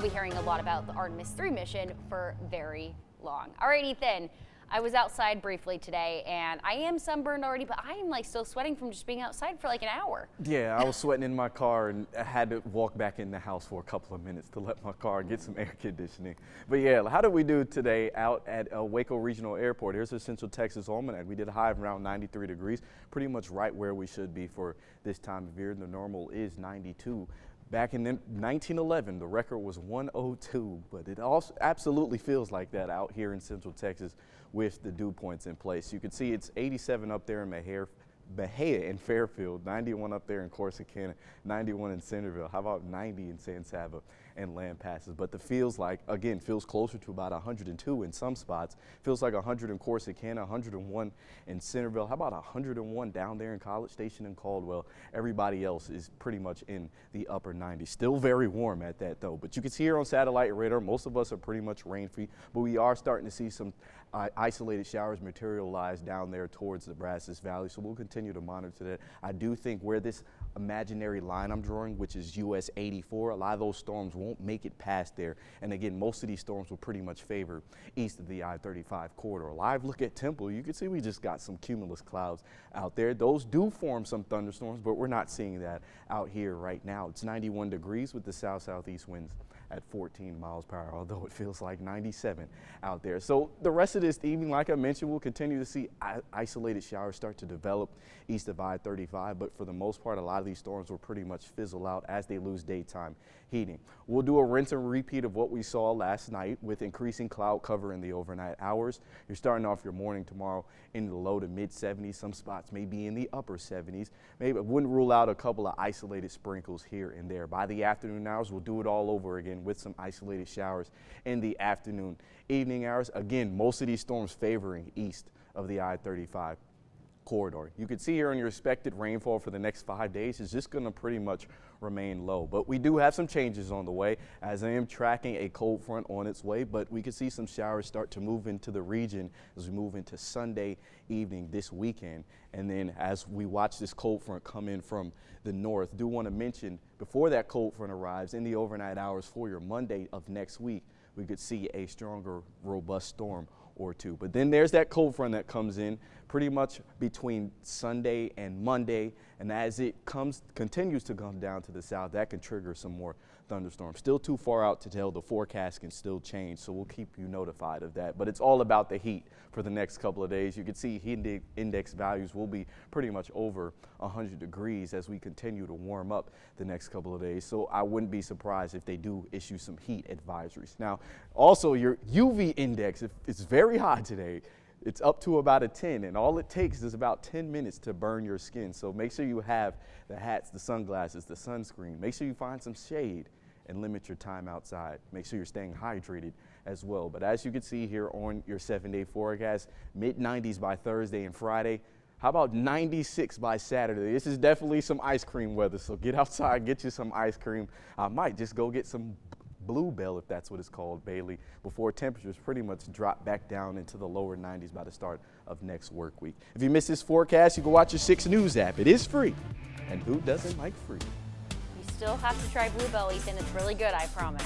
be hearing a lot about the Artemis 3 mission for very long. All right, Ethan, I was outside briefly today and I am sunburned already, but I am like still sweating from just being outside for like an hour. Yeah, I was sweating in my car and I had to walk back in the house for a couple of minutes to let my car get some air conditioning. But yeah, how did we do today out at Waco Regional Airport? Here's the Central Texas Almanac. We did a high of around 93 degrees, pretty much right where we should be for this time of year. The normal is 92. Back in 1911, the record was 102, but it also absolutely feels like that out here in Central Texas with the dew points in place. You can see it's 87 up there in Bahia and Fairfield, 91 up there in Corsicana, 91 in Centerville. How about 90 in San Saba and Lampasas? But the feels like, again, feels closer to about 102 in some spots. Feels like 100 in Corsicana, 101 in Centerville. How about 101 down there in College Station and Caldwell? Everybody else is pretty much in the upper 90s. Still very warm at that though. But you can see here on satellite radar, most of us are pretty much rain free, but we are starting to see some isolated showers materialize down there towards the Brazos Valley. So we'll continue to monitor that. I do think where this imaginary line I'm drawing, which is US 84, a lot of those storms won't make it past there. And again, most of these storms will pretty much favor east of the I-35 corridor. Live look at Temple, you can see we just got some cumulus clouds out there. Those do form some thunderstorms, but we're not seeing that out here right now. It's 91 degrees with the south-southeast winds at 14 miles per hour, although it feels like 97 out there. So the rest of this evening, like I mentioned, we'll continue to see isolated showers start to develop east of I-35, but for the most part, a lot of these storms will pretty much fizzle out as they lose daytime heating. We'll do a rinse and repeat of what we saw last night with increasing cloud cover in the overnight hours. You're starting off your morning tomorrow in the low to mid 70s. Some spots may be in the upper 70s. Maybe I wouldn't rule out a couple of isolated sprinkles here and there. By the afternoon hours, we'll do it all over again with some isolated showers in the afternoon. Evening hours, again, most of these storms favoring east of the I-35 corridor. You can see here on your expected rainfall for the next 5 days is just going to pretty much remain low. But we do have some changes on the way as I am tracking a cold front on its way, but we can see some showers start to move into the region as we move into Sunday evening this weekend. And then as we watch this cold front come in from the north, do want to mention before that cold front arrives in the overnight hours for your Monday of next week, we could see a stronger, robust storm or two. But then there's that cold front that comes in pretty much between Sunday and Monday, and as it continues to come down to the south, that can trigger some more thunderstorms. Still too far out to tell. The forecast can still change, so we'll keep you notified of that. But it's all about the heat for the next couple of days. You can see heat index values will be pretty much over 100 degrees as we continue to warm up the next couple of days. So I wouldn't be surprised if they do issue some heat advisories. Now, also your UV index, if it's very hot today, it's up to about a 10, and all it takes is about 10 minutes to burn your skin. So make sure you have the hats, the sunglasses, the sunscreen. Make sure you find some shade and limit your time outside. Make sure you're staying hydrated as well. But as you can see here on your 7-day forecast, mid-90s by Thursday and Friday. How about 96 by Saturday? This is definitely some ice cream weather, so get outside, get you some ice cream. I might just go get some Bluebell, if that's what it's called, Bailey, before temperatures pretty much drop back down into the lower 90s by the start of next work week. If you missed this forecast, you can watch your 6 News app. It is free, and who doesn't like free? You still have to try Bluebell, Ethan. It's really good, I promise.